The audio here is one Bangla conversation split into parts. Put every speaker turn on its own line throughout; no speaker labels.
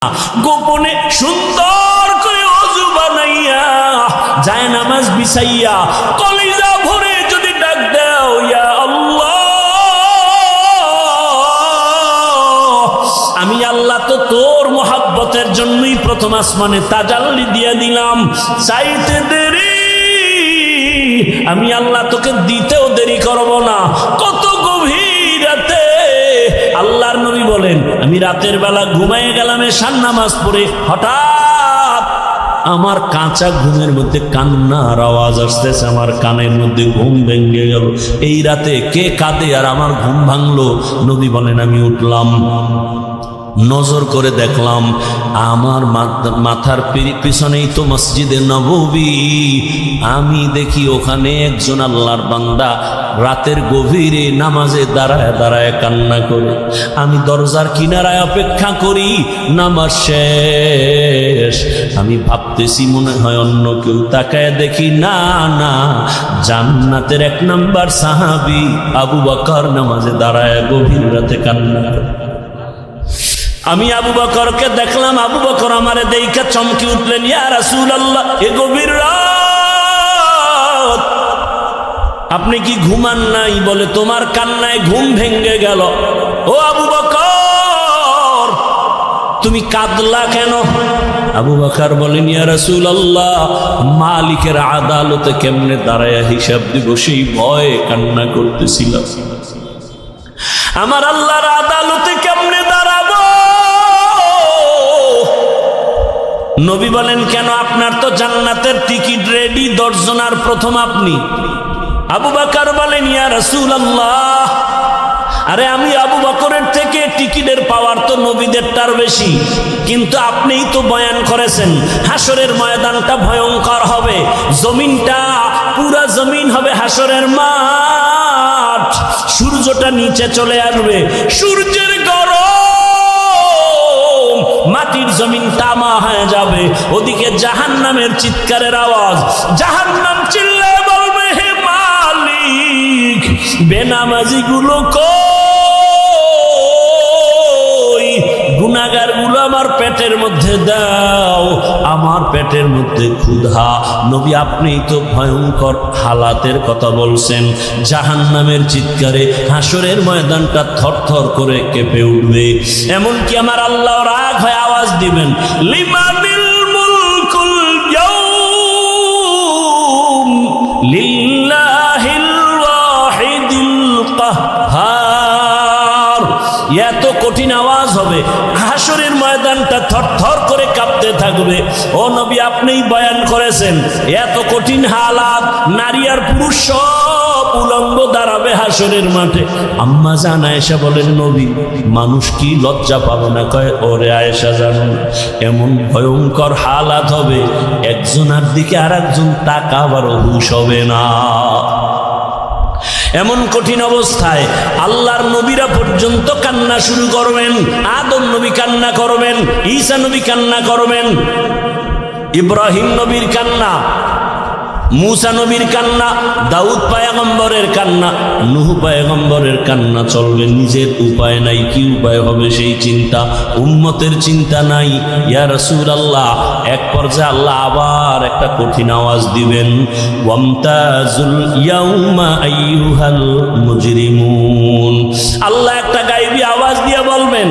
গোপনে সুন্দর করে ওযু বানাইয়া যায় নামাজ বিছাইয়া কলিজা ভরে যদি ডাক দাও ইয়া আল্লাহ, আমি আল্লাহ তো তোর মহব্বতের জন্যই প্রথম আসমানে তাজাল্লি দিয়ে দিলাম, চাইতে দেরি আমি আল্লাহ তোকে দিতেও দেরি করব না। কত গভীর রাতে আল্লাহর নবী বলেন, আমি রাতের বেলা ঘুমাইয়ে গেলাম এশার নামাজ পড়ে, হঠাৎ আমার কাঁচা ঘুমের মধ্যে কান্নার আওয়াজ আসতেছে, আমার কানের মধ্যে ঘুম ভেঙে গেল। এই রাতে কে কাঁদে আর আমার ঘুম ভাঙলো? নবী বলেন, আমি উঠলাম, নজর করে দেখলাম আমার মাথার পিছনেই তো মসজিদে নববী। আমি দেখি ওখানে একজন আল্লাহর বান্দা রাতের গভীরে নামাজে দাঁড়ায় দাঁড়ায় কান্না করে। আমি দরজার কিনারায় অপেক্ষা করি, নামাজ শেষ। আমি ভাবতেছি মনে হয় অন্য কেউ, তাকায় দেখি না না, জান্নাতের 1 নাম্বার সাহাবী আবু বকর নামাজে দাঁড়ায় গভীর রাতে কান্না করে। আমি আবু বকরকে দেখলাম, আবু বকর আমারে দেইখা চমকে উঠলেন, ইয়া রাসূলুল্লাহ, এ গভীর রাত আপনি কি ঘুমান নাই? বলে, তোমার কান্নায় ঘুম ভেঙে গেল। ও আবু বকর, তুমি কাঁদলা কেন? আবু বকর বলেন, ইয়া রাসূলুল্লাহ, মালিকের আদালতে কেমনে দাঁড়ায়া হিসাব দিব সেই ভয়ে কান্না করতেছিলাম। আমার আল্লাহর আদালতে কেমনে দাঁড়াবো? নবী বলেন, কেন? আপনার তো জান্নাতের টিকিট রেডি, 10 জনার প্রথম আপনি। আবু বকর বলেন, ইয়া রাসূলুল্লাহ, আরে আমি আবু বকরের থেকে টিকিটের পাওয়ার তো নবীদেরটার বেশি, কিন্তু আপনিই তো বয়ান করেছেন হাসরের ময়দানটা ভয়ঙ্কর হবে, জমিনটা পুরা জমিন হবে হাসরের মাঠ, সূর্যটা নিচে চলে আসবে, সূর্যের গরম মাটির জমিন তামা হয়ে যাবে, ওদিকে জাহান্নামের চিৎকারের আওয়াজ, জাহান্নাম চিল্লায় বলবে, হে মালিক, বেনামাজি গুলো কই? গুনাহগার গুলো আমার পেটের মধ্যে দাও, আমার পেটের মধ্যে ক্ষুধা। নবী, আপনি তো ভয়ঙ্কর হালাতের কথা বলছেন, জাহান্নামের চিৎকারে হাসরের ময়দানটা থরথর করে কেঁপে উঠবে। এমনকি আমার আল্লাহ রাগ হয়ে আওয়াজ দিবেন, লিমানিল মুলকুল ইয়াউম লিল্লাহিল ওয়াহিদিল কাহ্হার। এত কঠিন আওয়াজ হবে, হাসরের ময়দানটা থরথর করে কাঁপতে থাকবে। ও নবী, আপনিই বয়ান করেছেন এত কঠিন হালাত, নারী আর পুরুষ সব উলঙ্গ দাঁড়াবে হাসরের মাঠে। আম্মা জান আয়েশা বলেন, নবী, মানুষ কি লজ্জা পাবে না? কয়, ওরে আয়েশা, জানো না, এমন ভয়ঙ্কর হালাত হবে, একজনের দিকে আর একজন তাকাবারও হুঁশ হবে না। এমন কঠিন অবস্থায় আল্লাহর নবীরা পর্যন্ত কান্না শুরু করবেন। আদম নবী কান্না করবেন, ঈসা নবী কান্না করবেন, ইব্রাহিম নবীর কান্না, মুসা নবীর কান্না, দাউদ পয়গম্বরের কান্না, নূহ পয়গম্বরের কান্না চলবে। নিজের উপায় নাই, কি উপায় হবে সেই চিন্তা, উম্মতের চিন্তা নাই। ইয়া রাসূলুল্লাহ, এক পর্যায়ে আল্লাহ আবার একটা কঠিন আওয়াজ দিবেন, ওয়ামতাজুল ইয়াউমা আইয়ুহাল মুজরিমুন। আল্লাহ একটা গায়বী আওয়াজ দিয়ে বলবেন,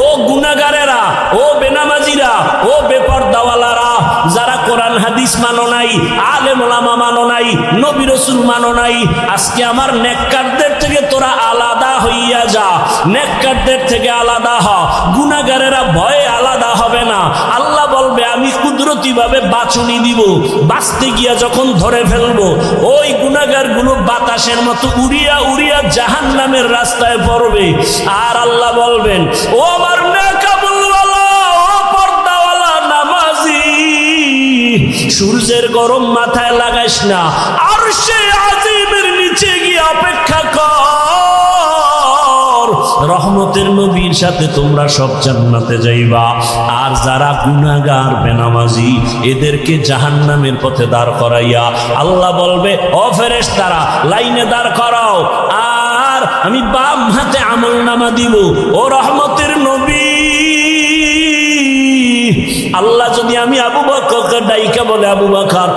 ও গুনাহগারেরা, ও বেনামাজিরা, ও বেপরদাওয়ালারা, যারা কোরআন হাদিস মানো নাই, আলেম ওলামা মানো নাই, নবী রাসূল মানো নাই, আজকে আমার নেককারদের থেকে তোরা আলাদা হইয়া যা, নেককারদের থেকে আলাদা হ। গুনাহগারেরা ভয়ে আলাদা হবে না। আল্লাহ বলবে, আমি কুদরতি ভাবে বাছুনি দিব, বাঁচতে গিয়া যখন ধরে ফেলবো, ওই গুনাহগার গুলো বাতাসের মতো উড়িয়া উড়িয়া জাহান্নামের রাস্তায় পড়বে। আর আল্লাহ বলবেন, ও আমার নেকাবুলওয়ালা, ও পর্দাওয়ালা নামাজি, সূর্যের গরম মাথায় লাগাইস না, আরশে আজিমের নিচে গিয়ে অপেক্ষা কর, রহমতের নবীর সাথে তোমরা সব জান্নাতে যাইবা। আর যারা গুনাহগার বেনামাজি, এদেরকে জাহান্নামের পথে দাঁড় করাইয়া আল্লাহ বলবে, ও ফেরেশতারা, লাইনে দাঁড় করাও, আর আমি বাম হাতে আমলনামা দিব। ও রহমতের নবী, আল্লাহ যদি আমি আবু বকরকে ডাইকা বলে, আবু বকর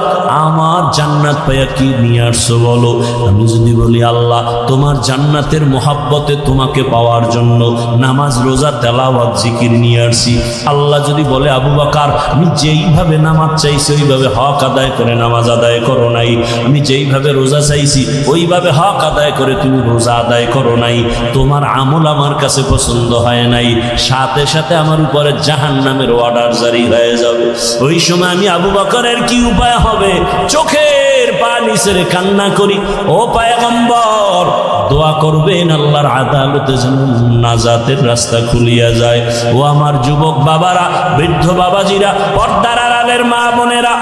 আমার জান্নাত পাইয়া কি নিয়ে আসছো বলো, আমি যদি বলি আল্লাহ তোমার জান্নাতের মোহাব্বতে তোমাকে পাওয়ার জন্য নামাজ রোজা তেলাওয়াত জিকির নিয়ে আসছি, আল্লাহ যদি বলে আবু বকর আমি যেইভাবে নামাজ চাইছি ওইভাবে হক আদায় করে নামাজ আদায় করো নাই, আমি যেইভাবে রোজা চাইছি ওইভাবে হক আদায় করে তুমি রোজা আদায় করো নাই, তোমার আমল আমার কাছে পছন্দ হয় নাই, সাথে সাথে আমার উপরে জাহান্নামের অর্ডার জারি হয়ে যাবে। ওই সময় আমি আবু বকরের কি উপায় হবে? চোখের পানি ছেড়ে কান্না করি, ও পয়গম্বর দোয়া করবেন আল্লাহর আদালতে যেন নাজাতের রাস্তা খুলিয়া যায়। ও আমার যুবক বাবারা, বৃদ্ধ বাবাজিরা, পর্দার আড়ালের মা বোনেরা,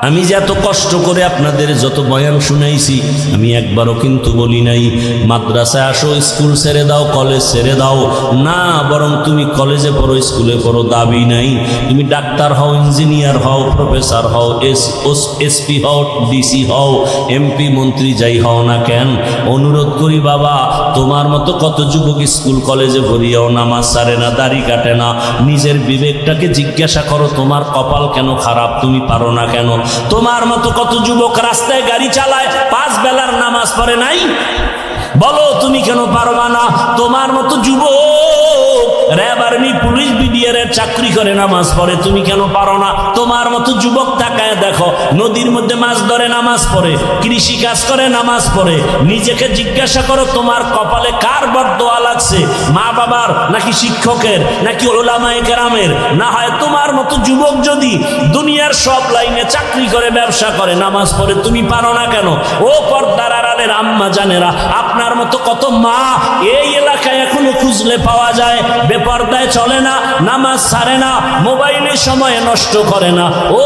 আমি যে এত কষ্ট করে আপনাদের যত বয়ান শুনাইছি আমি একবারও কিন্তু বলি নাই মাদ্রাসায় আসো, স্কুল ছেড়ে দাও, কলেজ ছেড়ে দাও, না, বরং তুমি কলেজে পড়ো, স্কুলে পড়ো, দাবি নাই। তুমি ডাক্তার হও, ইঞ্জিনিয়ার হও, প্রফেসর হও, এসপি হও, ডিসি হও, এমপি মন্ত্রী যাই হও না কেন, অনুরোধ করি বাবা তোমার মতো কত যুবক স্কুল কলেজে ভরিয়াও নামাজ ছাড়ে না, দাড়ি কাটে না, নিজের বিবেকটাকে জিজ্ঞাসা করো তোমার কপাল কেন খারাপ, তুমি পারো না কেন? তোমার মতো কত যুবক রাস্তায় গাড়ি চালায়, 5 বেলার নামাজ পড়ে নাই, বলো তুমি কেন পারবা না? তোমার মতো যুবক র্যাব আর্মি পুলিশ বিডিআর এর চাকরি করে নামাজ পড়ে, তুমি কেন পারো না? তোমার মতো যুবক তাকায় দেখো, নদীর মধ্যে মাছ ধরে নামাজ পড়ে, কৃষি কাজ করে নামাজ পড়ে, নিজেকে জিজ্ঞাসা করো তোমার কপালে কার বরদোয়া লাগছে, মা বাবার নাকি শিক্ষকের নাকি উলামায়ে কেরামের? না হয় তোমার মতো যুবক যদি দুনিয়ার সব লাইনে চাকরি করে ব্যবসা করে নামাজ পড়ে, তুমি পারো না কেন? ও পর্দার আড়ালের আম্মা জানেরা, আপনার মতো কত মা এই এলাকায় এখনো খুঁজলে পাওয়া যায়, বেপর্দায় চলে না, নামাজ ছাড়ে না, মোবাইলে সময় নষ্ট করে না। ও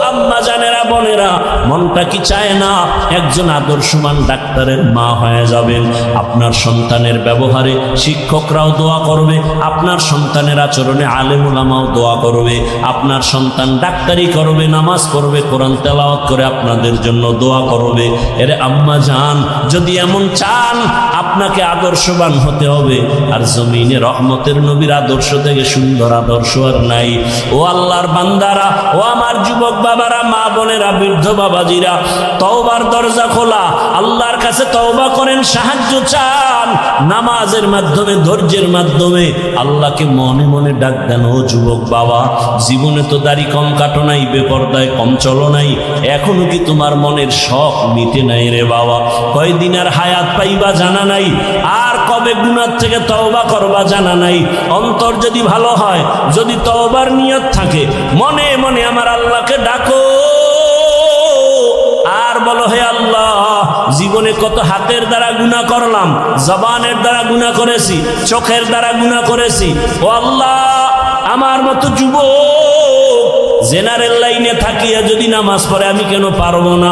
আম্মা জানেরা, বোনেরা, মনটা কি চায় না একজন আদর্শমান ডাক্তারের মা হয়ে যাবেন? আপনার সন্তানের ব্যবহারে শিক্ষকরাও দোয়া করবে, আপনার সন্তানের আচরণে আলেম ওলামাও দোয়া করবে, আপনার সন্তান ডাক্তারি করবে, নামাজ পড়বে, কোরআন তেলাওয়াত করে আপনাদের জন্য দোয়া করবে। এরে আম্মা জান, যদি এমন চান আপনাকে আদর্শবান হতে হবে, আর জমিনে রহমতের নবীর আদর্শ থেকে সুন্দর আদর্শ আর নাই। ও আল্লাহর বান্দারা, ও আমার যুবক বাবারা, মা বোনেরা, বৃদ্ধ বাবাজিরা, তওবার দরজা খোলা, আল্লাহর কাছে তওবা করেন, সাহায্য চান, নামাজের মাধ্যমে, ধৈর্যের মাধ্যমে আল্লাহকে মনে মনে ডাক দেন। ও যুবক বাবা, জীবনে তো দাড়ি কম কাটো নাই, বেপরদায় কম চলো নাই, এখনো কি তোমার মনের শখ মিটে নাই রে বাবা? কয়দিন আর হায়াত পাইবা জানা নাই, আর কবে গুনাহ থেকে তওবা করবা জানা নাই। অন্তর যদি ভালো হয়, যদি তওবার নিয়ত থাকে, মনে মনে আমার আল্লাহকে ডাকো আর বলো, হে আল্লাহ, জীবনে কত হাতের দ্বারা গুনাহ করলাম, জবানের দ্বারা গুনাহ করেছি, চোখের দ্বারা গুনাহ করেছি। ও আল্লাহ, আমার মতো যুবক জেনারেল লাইনে থাকিয়া যদি নামাজ পড়ে আমি কেন পারবো না?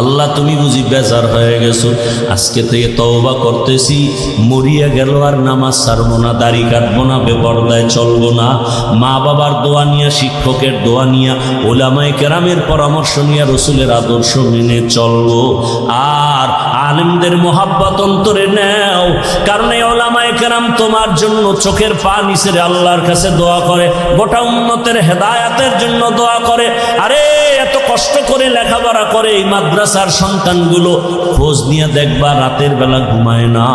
আল্লাহ তুমি বুঝি বেজার হয়ে গেছো, আজকে থেকে তওবা করতেছি, মরিয়া গেল আর নামাজ ছাড়বো না, দাড়ি কাটবো না, বেপরদায় চলবো না, মা বাবার দোয়া নিয়া, শিক্ষকের দোয়া নিয়া, ওলামায়ে কেরামের পরামর্শ নিয়া রসুলের আদর্শ মেনে চলবো। আর আলেমদের মোহাব্বত অন্তরে নেও, কারণ এই ওলামায়ে কেরাম তোমার জন্য চোখের পানি ছেড়ে আল্লাহর কাছে দোয়া করে, গোটা উম্মতের হেদায়াতের জন্য দোয়া করে। আরে এত কষ্ট করে লেখাপড়া করে এই মাদ্রাসার সন্তানগুলো, খোঁজ নিয়ে দেখবা রাতের বেলা ঘুমায় না,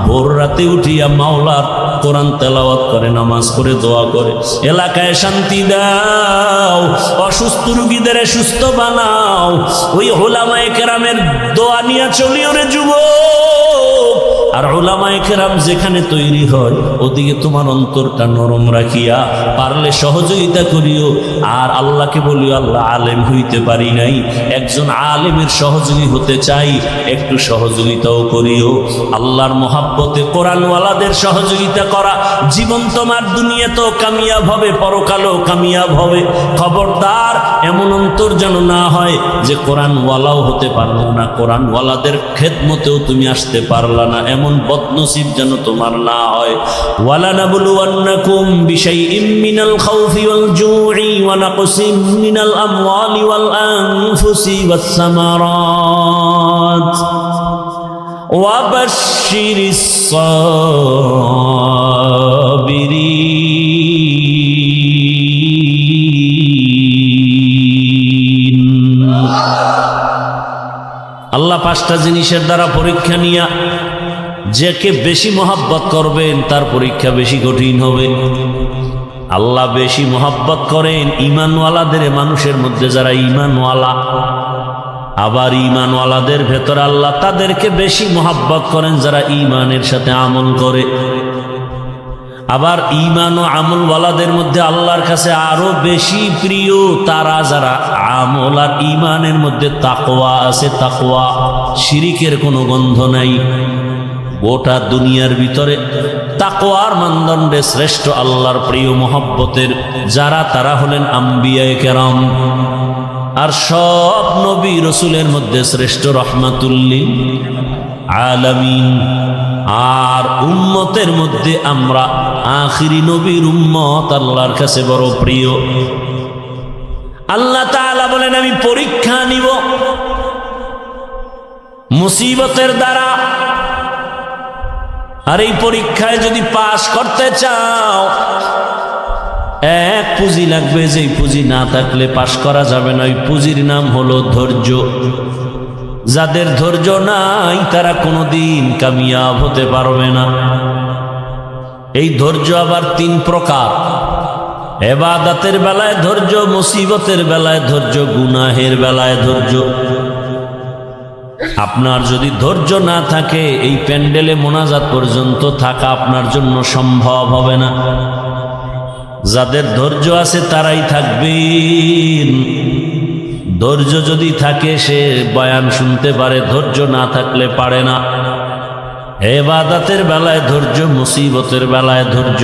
ভোর রাতে উঠিয়া মাওলার কোরআন তেলাওয়াত করে, নামাজ পড়ে, দোয়া করে। এলাকায় শান্তি দাও, অসুস্থ রোগীদের সুস্থ বানাও, ওই উলামায়ে কেরামের দোয়া নিয়ে চলিও রে যুবক। আর উলামায়ে কেরাম যেখানে তৈরি হয় ওদিকে তোমার অন্তরটা নরম রাখিয়া পারলে সহযোগিতা করিও। আর আল্লাহকে বলিও, আল্লাহ আলেম হইতে পারি নাই, একজন আলেমের সহযোগী হতে চাই, একটু সহযোগিতাও করিও। আল্লাহর মহাব্বতে কোরআনওয়ালাদের সহযোগিতা করা, জীবন তোমার দুনিয়াতেও কামিয়াব হবে, পরকালেও কামিয়াব হবে। খবরদার এমন অন্তর যেন না হয় যে কোরআনওয়ালাও হতে পারলো না, কোরআনওয়ালাদের খেদমতেও তুমি আসতে পারলা না, এমন বদনসিব যেন তোমার না হয়। ওয়ালানাবলুওয়ান্নাকুম বিশাইইম মিনাল খাউফি ওয়াল জু'i ওয়া নাকসিম মিনাল আমওয়ালি ওয়াল আনফুসি ওয়াস সামারাত ওয়া বাশশিরিস সাবিরিন। আল্লাহ 5টা জিনিসের দ্বারা পরীক্ষা নিয়া যাকে বেশি মহব্বত করবেন তার পরীক্ষা বেশি কঠিন হবে। আল্লাহ বেশি মহব্বত করেন ঈমানওয়ালাদের, মানুষের মধ্যে যারা ঈমানওয়ালা। আবার ঈমানওয়ালাদের ভেতর আল্লাহ তাদেরকে বেশি মহব্বত করেন যারা ঈমানের সাথে আমল করে। আবার ঈমান ও আমলওয়ালাদের মধ্যে আল্লাহর কাছে আরো বেশি প্রিয় তারা যারা আমল আর ঈমানের মধ্যে তাকওয়া আছে, তাকওয়া, শিরিকের কোনো গন্ধ নাই। গোটা দুনিয়ার ভিতরে তাকওয়ার মানদণ্ডে শ্রেষ্ঠ আল্লাহর প্রিয় মহব্বতের যারা, তারা হলেন আম্বিয়ায়ে কেরাম। আর সব নবী রসুলের মধ্যে শ্রেষ্ঠ রহমাতুল্লিল আলামিন। আর উম্মতের মধ্যে আমরা আখিরি নবীর উম্মত আল্লাহর কাছে বড় প্রিয়। আল্লাহ তাআলা বলেন আমি পরীক্ষা নিব মুসিবতের দ্বারা। আর এই পরীক্ষায় যদি পাশ করতে চাও এক পুঁজি লাগবে, যেই পুঁজি না থাকলে পাশ করা যাবে না। ওই পুঁজির নাম হলো ধৈর্য। যাদের ধৈর্য নাই তারা কোনোদিন কামিয়াব হতে পারবে না। এই ধৈর্য আবার 3 প্রকার। ইবাদতের বেলায় ধৈর্য, মুসিবতের বেলায় ধৈর্য, গুনাহের বেলায় ধৈর্য। আপনার যদি ধৈর্য না থাকে এই প্যান্ডেলে মোনাজাত পর্যন্ত থাকা আপনার জন্য সম্ভব হবে না। যাদের ধৈর্য আছে তারাই থাকবেন। ধৈর্য যদি থাকে সে বয়ান শুনতে পারে, ধৈর্য না থাকলে পারে না। ইবাদতের বেলায় ধৈর্য, মুসিবতের বেলায় ধৈর্য,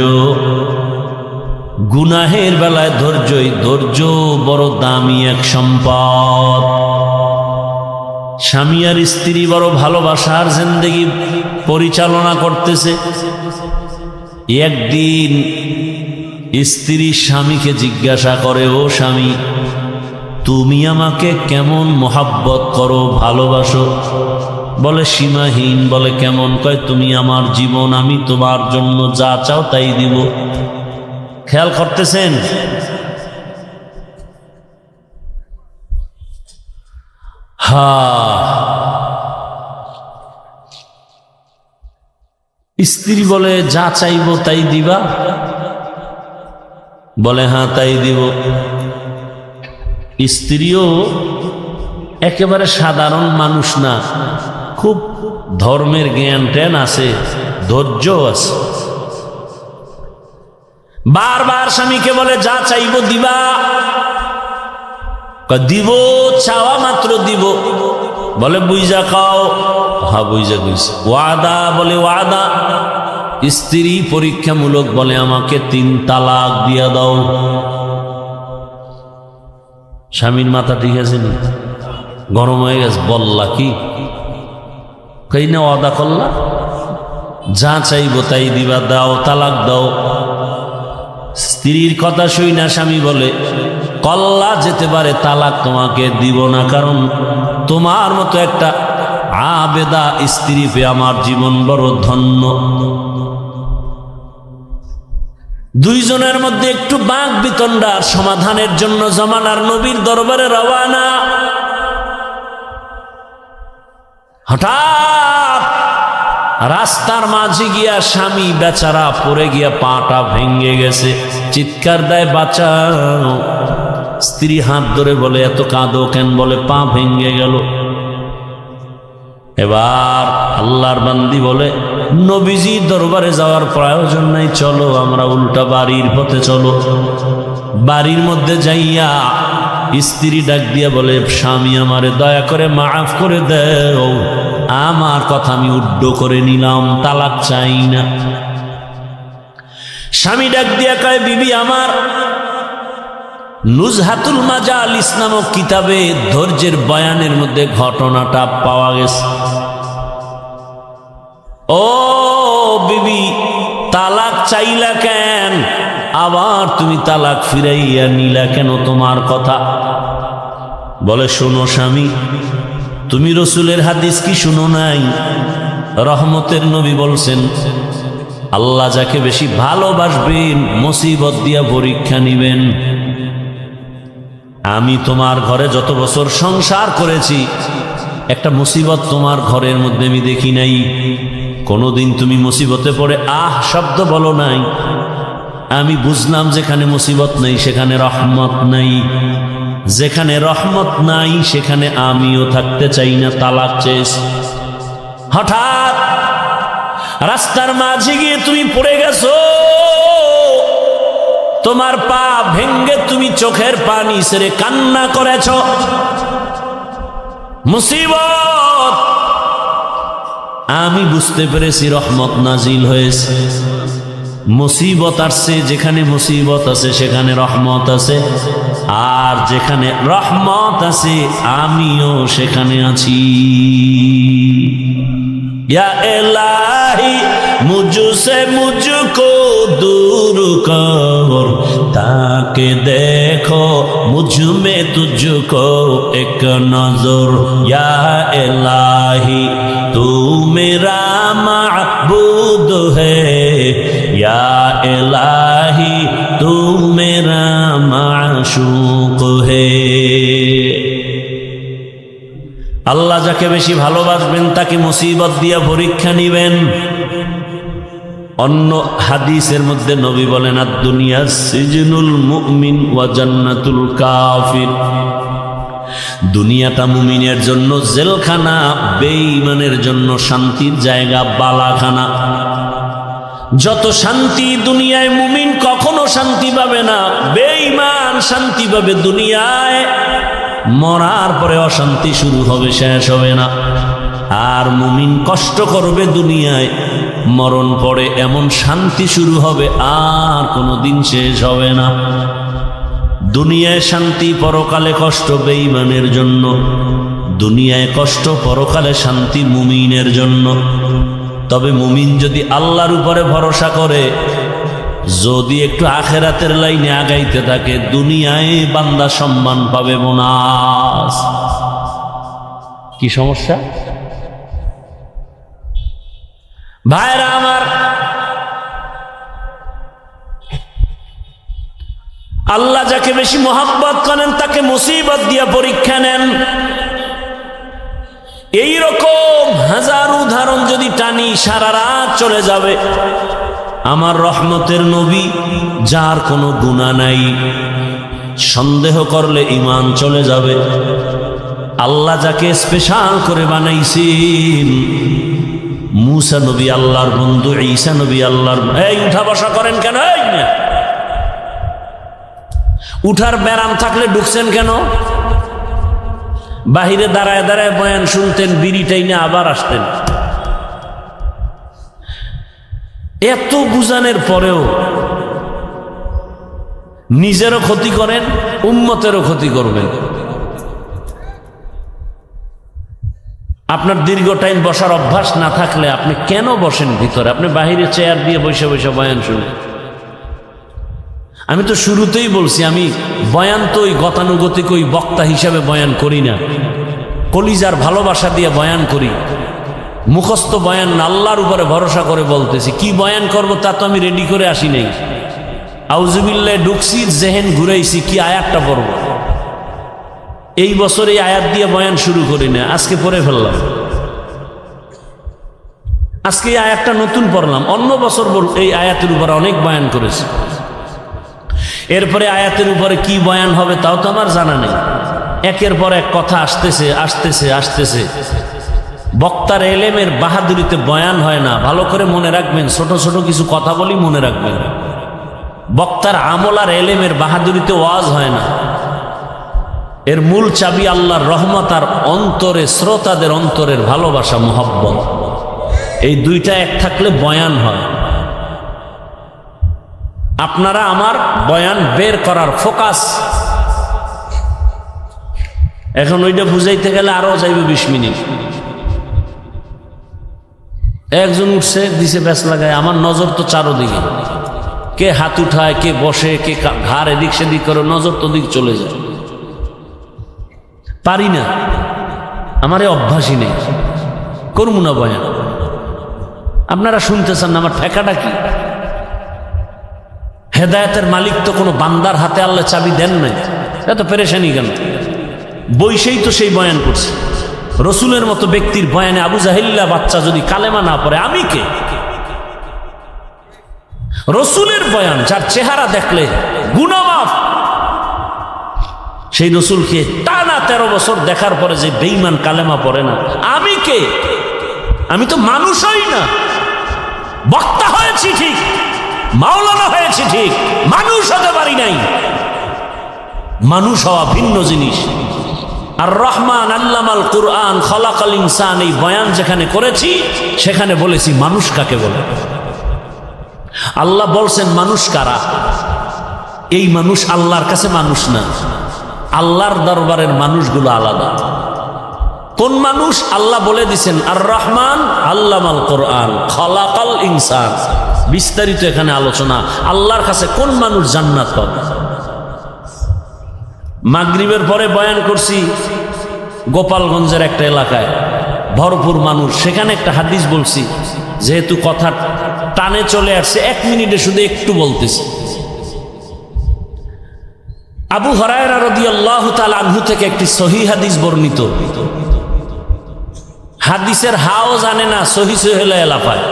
গুনাহের বেলায় ধৈর্য। এই ধৈর্য বড় দামি এক সম্পদ। স্বামী আর স্ত্রী বড় ভালোবাসার জিন্দেগি পরিচালনা করতেছে। একদিন স্ত্রী স্বামীকে জিজ্ঞাসা করে, ও স্বামী, তুমি আমাকে কেমন মহাব্বত করো, ভালোবাসো? বলে সীমাহীন। বলে কেমন? কয় তুমি আমার জীবন, আমি তোমার জন্য যা চাও তাই দিব। খেয়াল করতেছেন? স্ত্রী বলে যা চাইব তাই দিবা? বলে হ্যাঁ তাই দিব। স্ত্রীও একেবারে সাধারণ মানুষ না, খুব ধর্মের জ্ঞান ট্যান আছে, ধৈর্য আছে। বারবার স্বামীকে বলে যা চাইব দিবা? দিব, চাওয়া মাত্র দিব। বলে বুঝা খাও? হ্যাঁ বুঝা কইছে। ওয়াদা? বলে ওয়াদা। স্ত্রী পরীক্ষামূলক বলে আমাকে 3 তালাক দিয়া দাও। স্বামীর মাথা ঠিক আছে নি? গরম হয়ে গেছে। বললা কি? কই না ওয়াদা করলা, যা চাইব তাই দিবা, দাও, তালাক দাও। স্ত্রীর কথা শুই না স্বামী বলে কল্লা যেতে পারে, তালাক তোমাকে দিব না, কারণ তোমার মতো একটা আবেদা স্ত্রী পেয়ে আমার জীবন বড় ধন্য। দুইজনের মধ্যে একটু বাক বিতণ্ডার সমাধানের জন্য জামানার নবীর দরবারে রওয়ানা। হঠাৎ রাস্তার মাঝে গিয়া স্বামী বেচারা পড়ে গিয়া পাটা ভেঙে গেছে, চিৎকার দেয় বাঁচাও। স্ত্রী হাত ধরে বলে এত কাঁদো কেন? বলে পা ভেঙে গেল। এবার আল্লাহর বান্দি বলে নবীজি দরবারে যাওয়ার প্রয়োজন নাই, চলো আমরা উল্টা বাড়ির পথে চলো। বাড়ির মধ্যে যাইয়া স্ত্রী ডাক দিয়া বলে স্বামী আমারে দয়া করে মাফ করে দাও, আমার কথা আমি উড্ড করে নিলাম, তালাক চাই না। স্বামী ডাক দিয়া কয় বিবি আমার, নুজহাতুল মাজালিস নামক কিতাবে ধৈর্যের বয়ানের মধ্যে ঘটনাটা পাওয়া গেছে। ও বিবি, তালাক চাইলা কেন? আবার তুমি তালাক ফিরাইয়া নিলা কেন? তোমার কথা। বলে শোনো স্বামী, তুমি রসুলের হাদিস কি শুনো নাই? রহমতের নবী বলছেন আল্লাহ যাকে বেশি ভালোবাসবেন মুসিবত দিয়া পরীক্ষা নিবেন। আমি তোমার ঘরে যত বছর সংসার করেছি একটা মুসিবত তোমার ঘরের মধ্যে আমি দেখি নাই। কোনোদিন তুমি মুসিবতে পড়ে আহ শব্দ বলো নাই। আমি বুঝলাম যেখানে মুসিবত নেই সেখানে রহমত নাই, যেখানে রহমত নাই সেখানে আমিও থাকতে চাই না, তালাক চেয়েছি। হঠাৎ রাস্তার মাঝে গিয়ে তুমি পড়ে গেছো, তোমার পা ভেঙ্গে তুমি চোখের পানি ছেড়ে কান্না করেছ। মুসিবত, আমি বুঝতে পেরেছি রহমত নাজিল হয়েছে। মুসিবত আসছে, যেখানে মুসিবত আছে সেখানে রহমত আছে, আর যেখানে রহমত আছে আমিও সেখানে আছি। या इलाही मुझसे मुझको दूर कर, ताकि देखो मुझ में तुझको एक नजर। या इलाही तू मेरा माबूद है, या इलाही तू मेरा माशूक है। আল্লাহ যাকে বেশি ভালোবাসবেন তাকে মুসিবত দিয়া পরীক্ষা নিবেন। অন্য হাদিসের মধ্যে নবী বলেন, আদ-দুনিয়া সিজনুল মুমিন ওয়া জান্নাতুল কাফির। দুনিয়াটা মুমিনের জন্য জেলখানা, বেঈমানের জন্য শান্তির জায়গা, বালাখানা। যত শান্তি দুনিয়ায় মুমিন কখনো শান্তি পাবে না, বেঈমান শান্তি পাবে দুনিয়ায়। মরার পরে অশান্তি শুরু হবে, শেষ হবে না। আর মুমিন কষ্ট করবে দুনিয়ায়, মরণ পরে এমন শান্তি শুরু হবে আর কোনোদিন শেষ হবে না। দুনিয়ায় শান্তি, পরকালে কষ্ট বেঈমানের জন্য। দুনিয়ায় কষ্ট, পরকালে শান্তি মুমিনের জন্য। তবে মুমিন যদি আল্লাহর উপরে ভরসা করে, যদি একটু আখেরাতের লাইনে আগাইতে থাকে, দুনিয়ায় বান্দা সম্মান পাবে বোনাস। কি সমস্যা ভাইরা আমার? আল্লাহ যাকে বেশি মোহাব্বত করেন তাকে মুসিবত দিয়ে পরীক্ষা নেন। এই রকম হাজার উদাহরণ যদি টানি সারা রাত চলে যাবে। আমার রহমতের নবী, যার কোনো গুনাহ নাই, সন্দেহ করলে ঈমান চলে যাবে। আল্লাহ যাকে স্পেশাল করে বানাইছেন, মুসা নবী আল্লাহর বন্ধু, ঈসা নবী আল্লাহর। এই উঠা বসা করেন কেন? উঠার ব্যারাম থাকলে ঢুকছেন কেন? বাহিরে দাঁড়ায় দাঁড়ায় বয়ান শুনতেন, বিড়িটাই না আবার আসতেন। এত বুঝানোর পরেও নিজেরও ক্ষতি করেন, উম্মতেরও ক্ষতি করবেন। আপনার দীর্ঘ টাইম বসার অভ্যাস না থাকলে আপনি কেন বসেন ভিতরে? আপনি বাহিরে চেয়ার দিয়ে বসে বসে বয়ান শুনেন। আমি তো শুরুতেই বলছি, আমি বয়ান তো ওই গতানুগতিক ওই বক্তা হিসাবে বয়ান করি না, কলিজার ভালোবাসা দিয়ে বয়ান করি। মুখস্থ বয়ান না, আল্লাহর উপরে ভরসা করে বলতেছি। কি বয়ান করব তা তো আমি রেডি করে আসি নাই। আউযুবিল্লাহ ঢুকছি, জেহেন ঘুরাইছি, কি আয়াতটা পড়ব। এই বছর এই আয়াত দিয়ে বয়ান শুরু করি না, আজকে পড়ে ফেললাম। আজকে এই আয়াতটা নতুন পড়লাম, অন্য বছর এই আয়াতের উপরে অনেক বয়ান করেছি। এরপরে আয়াতের উপরে কি বয়ান হবে তাও তো আমার জানা নেই। একের পর এক কথা আসতেছে আসতেছে আসতেছে। বক্তার এলেমের বাহাদুরিতে বয়ান হয় না, ভালো করে মনে রাখবেন। ছোট ছোট কিছু কথা বলি, মনে রাখবেন। বক্তার আমল আর এলেমের বাহাদুরিতে ওয়াজ হয় না। এর মূল চাবি আল্লাহর রহমত আর অন্তরে, শ্রোতাদের অন্তরের ভালোবাসা, মুহাব্বত। এই দুইটা এক থাকলে বয়ান হয়। আপনারা আমার বয়ান বের করার ফোকাস, এখন ওইটা বুঝাইতে গেলে আরো যাইবে 20 মিনিট। একজন উঠছে, দিছে ব্যাস লাগায়, আমার নজর তো চারোদিকে। কে হাত উঠায়, কে বসে, কে ঘাড় এদিক সেদিক করে, নজর তো দিক চলে যায়। পারি না, আমার এই অভ্যাসই নেই, করবো না বয়ান। আপনারা শুনতেছেন না, আমার ঠেকাটা কি? হেদায়েতের মালিক তো কোনো বান্দার হাতে আল্লাহ চাবি দেন নাই, এত পেরেশানি কেন? বইসেই তো সেই বয়ান করছে। রসুলের মতো ব্যক্তির বয়ানে আবু জাহিল্লা বাচ্চা যদি কালেমা না পড়ে আমি কে? রসুলের বয়ান, যার চেহারা দেখলে গুনাহ মাফ, সেই রসুলকে টানা 13 বছর দেখার পরে যে বেঈমান কালেমা পড়ে না, আমি কে? আমি তো মানুষ হই না। বক্তা হয়েছি ঠিক, মাওলানা হয়েছি ঠিক, মানুষ হতে পারি নাই। মানুষ হওয়া ভিন্ন জিনিস। আর রহমান আল্লামাল কুরআন খলাকাল ইনসান, এই বয়ান যেখানে করেছি সেখানে বলেছি মানুষ কাকে বলে। আল্লাহ বলছেন মানুষ কারা? এই মানুষ আল্লাহর কাছে মানুষ না, আল্লাহর দরবারের মানুষগুলো আলাদা। কোন মানুষ? আল্লাহ বলে দিছেন আর রহমান আল্লামাল কুরআন খলাকাল ইনসান। বিস্তারিত এখানে আলোচনা। আল্লাহর কাছে কোন মানুষ জান্নাত পাবে? মাগরিবের পরে বয়ান করছি গোপালগঞ্জের একটা এলাকায়, ভরপুর মানুষ। সেখানে একটা হাদিস বলছি, যেহেতু কথা টানে চলে আসছে 1 মিনিটে শুধু একটু বলতেছি। আবু হুরায়রা রাদিয়াল্লাহু তাআলা আনহু থেকে একটি সহিহ হাদিস বর্ণিত। হাদিসের হাও জানে না, সহি সহিহ এলাকায়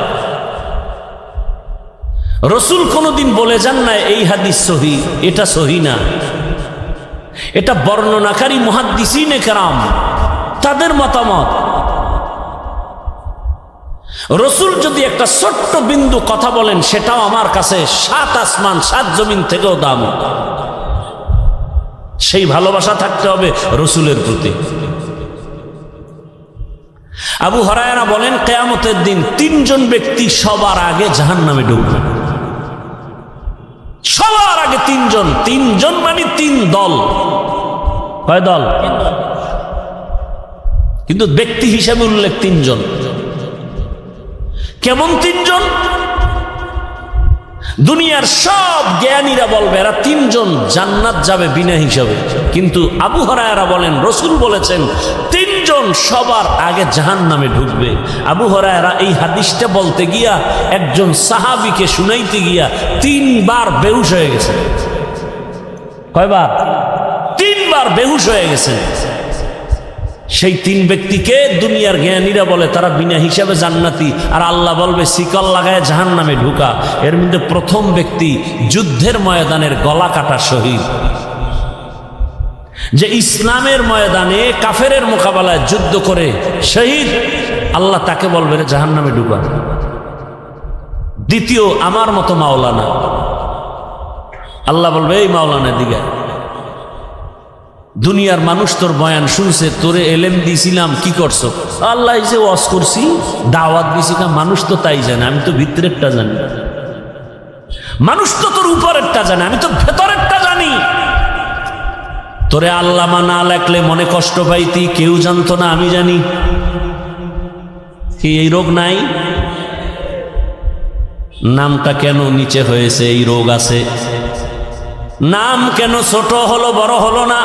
রসুল কোনদিন বলে যান না এই হাদিস সহি, এটা সহি না। এটা বর্ণনাকারী মুহাদ্দিসিনে কেরাম তাদের মতামত। রসুল যদি একটা ছোট্ট বিন্দু কথা বলেন, সেটাও আমার কাছে 7 আসমান 7 জমিন থেকেও দাম। সেই ভালোবাসা থাকতে হবে রসুলের প্রতি। আবু হুরায়রা বলেন কিয়ামতের দিন 3 জন ব্যক্তি সবার আগে জাহান্নামে ঢুকবে। সবার আগে 3 জন। 3 জন মানে 3 দল। কয় দল? কিন্তু ব্যক্তি হিসেবে উল্লেখ 3 জন। কেমন 3 জন? দুনিয়ার সব জ্ঞানীরা বলবে এরা 3 জন জান্নাত যাবে বিনা হিসাবে, কিন্তু আবু হুরায়রা বলেন রসুল বলেছেন 3 জন সবার আগে জাহান্নামে ঢুকবে। আবু হুরায়রা এই হাদিসটা বলতে গিয়া একজন সাহাবীকে শুনাইতে গিয়া 3 বার বেহুশ হয়ে গেছে। কয়বার? 3 বার বেহুশ হয়ে গেছে। সেই 3 ব্যক্তিকে দুনিয়ার জ্ঞানীরা বলে তারা বিনা হিসাবে জান্নাতি, আর আল্লাহ বলবে শিকল লাগায় জাহান্নামে ঢুকা। এর মধ্যে প্রথম ব্যক্তি যুদ্ধের ময়দানের গলা কাটা শহীদ, যে ইসলামের ময়দানে কাফেরের মোকাবেলায় যুদ্ধ করে শহীদ, আল্লাহ তাকে বলবে জাহান্নামে ঢুকা। দ্বিতীয় আমার মতো মাওলানা, আল্লাহ বলবে এই মাওলানা দিকে, দুনিয়ার মানুষ তোর বয়ান শুনছে, তোরে এলেম দিয়েছিলাম, কি করছো? আল্লাহ যে ওয়াজ করছি, দাওয়াত দিয়েছিলাম। মানুষ তো তাই জানে, আমি তো ভিতরেরটা জানি। মানুষ তো তোর উপরেরটা জানে, আমি তো ভেতরেরটা জানি। তোরে আল্লামা না লেখলে মনে কষ্ট পাইতি, কেউ জানতো না, আমি জানি। কি এই রোগ নাই? নামটা কেন নিচে হয়েছে? এই রোগ আছে। নাম কেন ছোট হলো, বড় হলো না?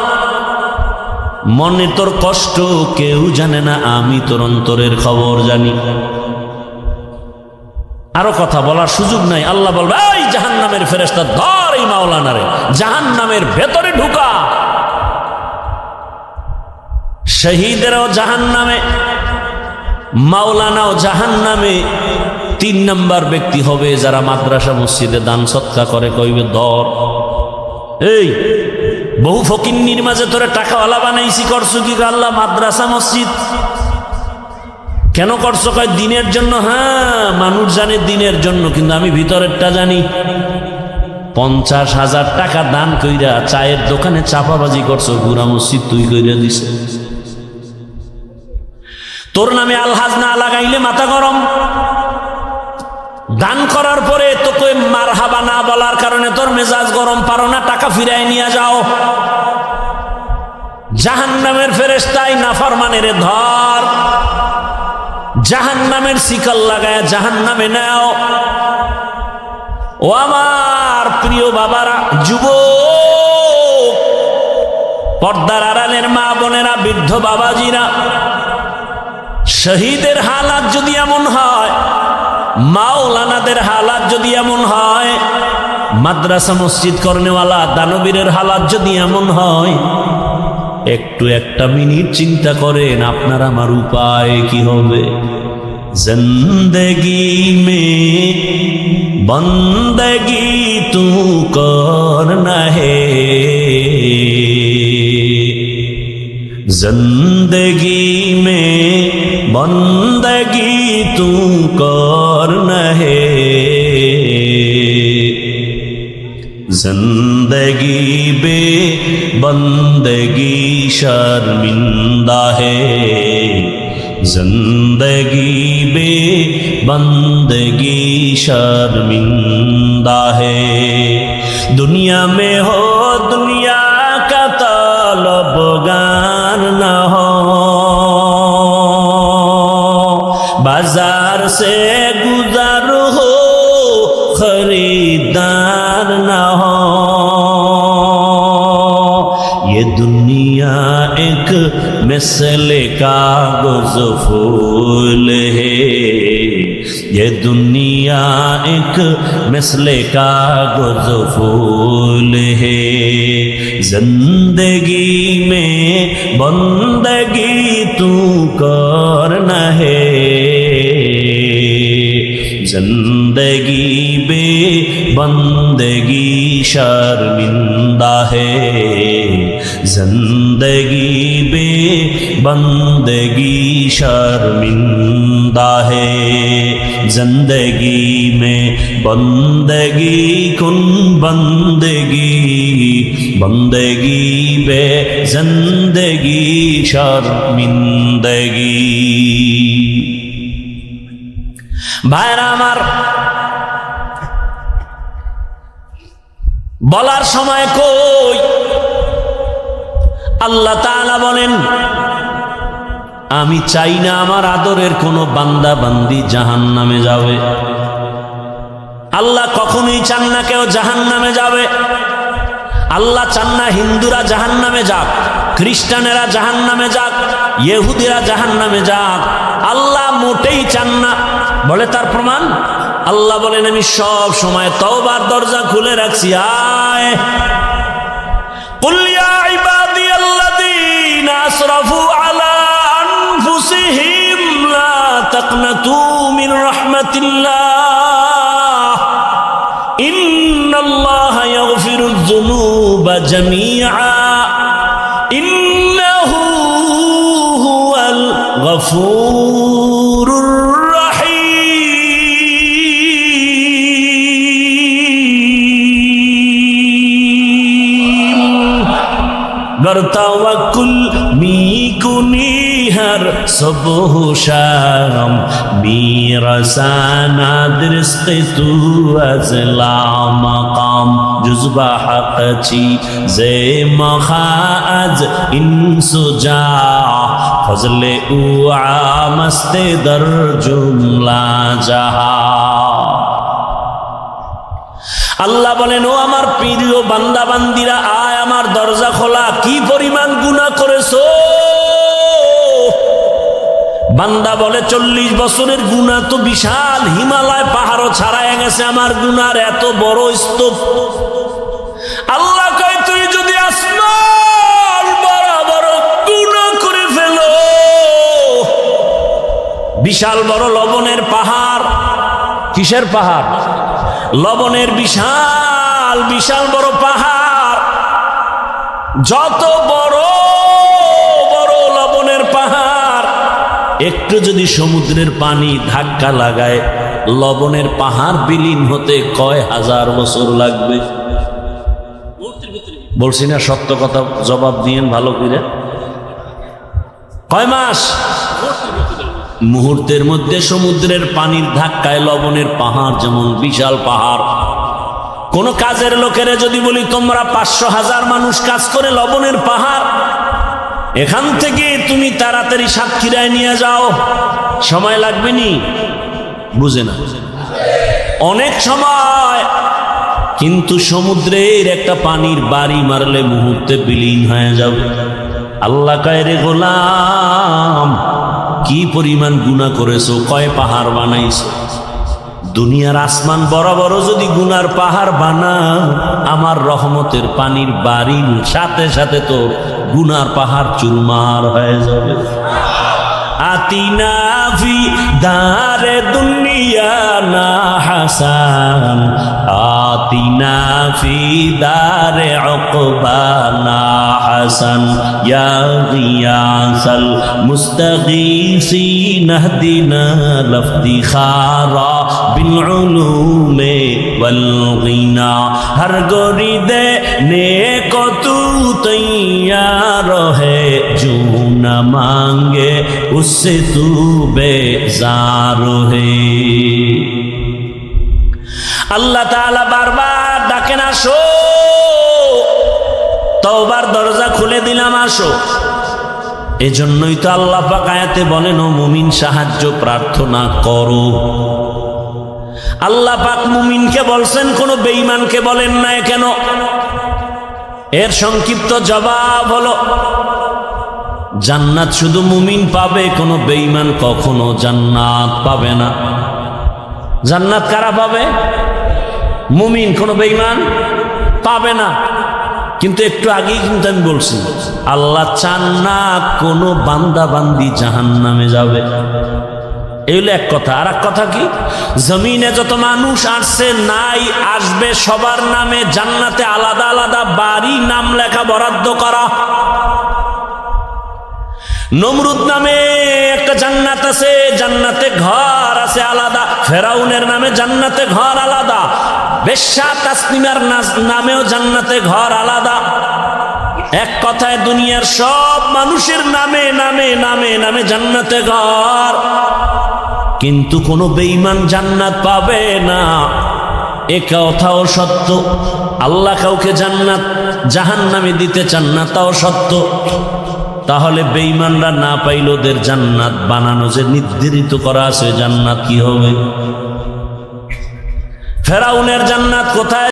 মনে তোর কষ্ট কেউ জানে না, আমি তোর অন্তরের খবর জানি। আরো কথা বলার সুযোগ নাই। আল্লাহ বলবে এই জাহান্নামের ফেরেশতা ধর এই মাওলানারে, জাহান্নামের ভেতরে ঢুকা। শহীদেরাও জাহান্নামে, মাওলানাও জাহান্নামে। 3 নাম্বার ব্যক্তি হবে যারা মাদ্রাসা মসজিদে দান সৎকা করে, কইবে ধর। এই বহু ফকিন্নির মাঝে তোরে টাকাওয়ালা বানাইছি, করছো কি? আল্লাহ মাদ্রাসা মসজিদ কেন করছো? কয় দিনের জন্য। হ্যাঁ, মানুষ জানে দিনের জন্য, কিন্তু আমি ভিতরেরটা জানি। 50,000 টাকা দান কইরা চায়ের দোকানে চাপাবাজি করছো, পুরা মসজিদ তুই কইরা দিস। তোর নামে আলহাজ না লাগাইলে মাথা গরম। দান করার পরে তোকে মারহাবা না বলার কারণে তোর মেজাজ গরম, পারো না, টাকা ফিরাই নিয়ে যাও। জাহান্নামের ফেরেশতাই নাফরমানের ধর, জাহান্নামের শিকল লাগায় জাহান্নামে নাও। ও আমার প্রিয় বাবারা, যুবক, পর্দার আড়ালের মা বোনেরা, বৃদ্ধ বাবাজিরা, শহীদের হালাত যদি এমন হয়, মাওলানাদের হালাত যদি এমন হয়, মাদ্রাসা মসজিদ করনেওয়ালা দানবীরের হালাত যদি এমন হয়, একটু একটা মিনিট চিন্তা করেন আপনার আমার উপায় কি হবে। জিন্দগি মে বন্দগি তু করনা হে, जिंदगी में बंदगी तू करना है, जिंदगी बे बंदगी शर्मिंदा है, जिंदगी बे बंदगी शर्मिंदा है। दुनिया में हो दुनिया का तलबगार न हो, बाजार से गुजर हो खरीदार न हो। ये दुनिया एक मिसले कागज फूल है, ये दुनिया एक मिसले कागज फूल है। जिंदगी में बंदगी तू करना है, जिंदगी बे बंदगी शर्मिंदा है, जिंदगी बे बंदगी शर्मिंदा है। जिंदगी में बंदगी कुन बंदगी, बंदगी बे जिंदगी शर्मिंदगी। ভাইরা আমার, বলার সময় কই আল্লাহ তাআলা বলেন, আমি চাই না আমার আদরের কোনো বান্দা বান্দি জাহান্নামে যাবে। আল্লাহ কখনোই চান না কেউ জাহান্নামে যাবে। আল্লাহ চান না হিন্দুরা জাহান্নামে যাক, খ্রিস্টানেরা জাহান্নামে যাক, ইহুদিরা জাহান্নামে যাক। আল্লাহ মোটেই চান না। বলে তার প্রমাণ, আল্লাহ বলেন আমি সব সময় তওবার দরজা খুলে রাখছি। আয় কুল ইয়া ইবাদিয়াল্লাযীনা আসরাফু আলা আনফুসিহিম লা তাকনাতু মিন রাহমাতিল্লাহ ইন্নাল্লাহা ইয়াগফিরুয যুনুবা জামিআ ইন্নাহু হুয়াল গফুরুর तवक्कुल मीकुनी हर सुबह शाम मेरा साना दरिस्क तू अज़ला मकाम जुज़बा हक़ची ज़े मखाज इंसुजा फज़ले उआ मस्ते दर जुमला जहा। আল্লাহ বলেন, ও আমার প্রিয় বান্দা বান্দিরা, আয় আমার দরজা খোলা। কি পরিমাণ গুনাহ করেছো? বান্দা বলে 40 বছরের গুনাহ তো বিশাল, হিমালয় পাহাড়ও ছাড়ায় গেছে আমার গুনার এত বড় স্তূপ। আল্লাহ কয়, তুই যদি আসমান বড় বড় গুনাহ করে ফেলো, বিশাল বড় লবণের পাহাড়। কিসের পাহাড়? লবণের বিশাল বিশাল বড় পাহাড়। যত বড় বড় লবণের পাহাড়, একটু যদি সমুদ্রের পানি ধাক্কা লাগায়, লবণের পাহাড় বিলীন হতে কয় হাজার বছর লাগবে। বলছি না সত্য কথা, জবাব দিয়েন ভালো করে। কয় মাস? মুহূর্তের মধ্যে সমুদ্রের পানির ধাক্কায় লবণের পাহাড় যেমন বিশাল পাহাড়। কোন কাজের লোকেরা যদি বলি তোমরা 500,000 মানুষ কাজ করে লবণের পাহাড়, এখান থেকে তুমি তাড়াতাড়ি সাতক্ষীরায় নিয়ে যাও, সময় লাগবে নি? বুঝে না, অনেক সময়। কিন্তু সমুদ্রের একটা পানির বাড়ি মারলে মুহূর্তে বিলীন হয়ে যাবে। আল্লাহ কয়, রে গোলাম, কি পরিমাণ গুনাহ করেছো, কয় পাহাড় বানাইছো। দুনিয়ার আসমান বড় বড় যদি গুনার পাহাড় বানাও, আমার রহমতের পানির বাড়ির সাথে সাথে তো গুনার পাহাড় চুরমার হয়ে যাবে। আতিনা ফি দারে দুনিয়া না হাসান, আতিনা ফি দারে উকবা না হাসান, ইয়া গিয়াসাল মুস্তাগীসিন ইহদিনা লাফতিখারা বিল উলুমে ওয়াল গিনা। হর গরিদে নেক তু তৈয়ার है जो न मांगे उससे तू बेजार है। আল্লাহ তাআলা বারবার ডাকেন, আসো, তওবার দরজা খুলে দিলাম, আসো। এজন্যই তো আল্লাহ পাক আয়াতে বলেন, ও মুমিন সাহায্য প্রার্থনা করো। আল্লাহ পাক মুমিনকে বলছেন, কোন বেঈমানকে বলেন না কেন? এর সংক্ষিপ্ত জবাব হলো, জান্নাত শুধু মুমিন পাবে, কোনো বেঈমান কখনো জান্নাত পাবে না। জান্নাত কারা পাবে? মুমিন, কোনো বেঈমান পাবে না। কিন্তু একটু আগেই কিন্তু আমি বলছি, আল্লাহ চান না কোনো বান্দা বান্দি জাহান্নামে যাবে। এই হলো এক কথা। আর এক কথা কি, জমিনে যত মানুষ আসছে নাই আসবে, সবার নামে জান্নাতে আলাদা আলাদা বাড়ি নাম লেখা বরাদ্দ করা। নমরুদ নামে একটা জান্নাত আছে, জান্নাতে ঘর আছে আলাদা। ফেরাউনের নামে জান্নাতে ঘর আলাদা। বেশ্যা তাসনিমার নামেও জান্নাতে ঘর আলাদা। এক কথায় দুনিয়ার সব মানুষের নামে নামে নামে নামে জান্নাতে ঘর। কিন্তু কোনো বেঈমান জান্নাত পাবে না, এ কথাও সত্য। আল্লাহ কাউকে জান্নাত জাহান্নামে দিতে চান না, তাও সত্য। তাহলে বেঈমানরা না পাইল, ওদের জান্নাত বানানো যে নির্ধারিত করা আছে, জান্নাত কি হবে? ফেরাউনের জান্নাত কোথায়?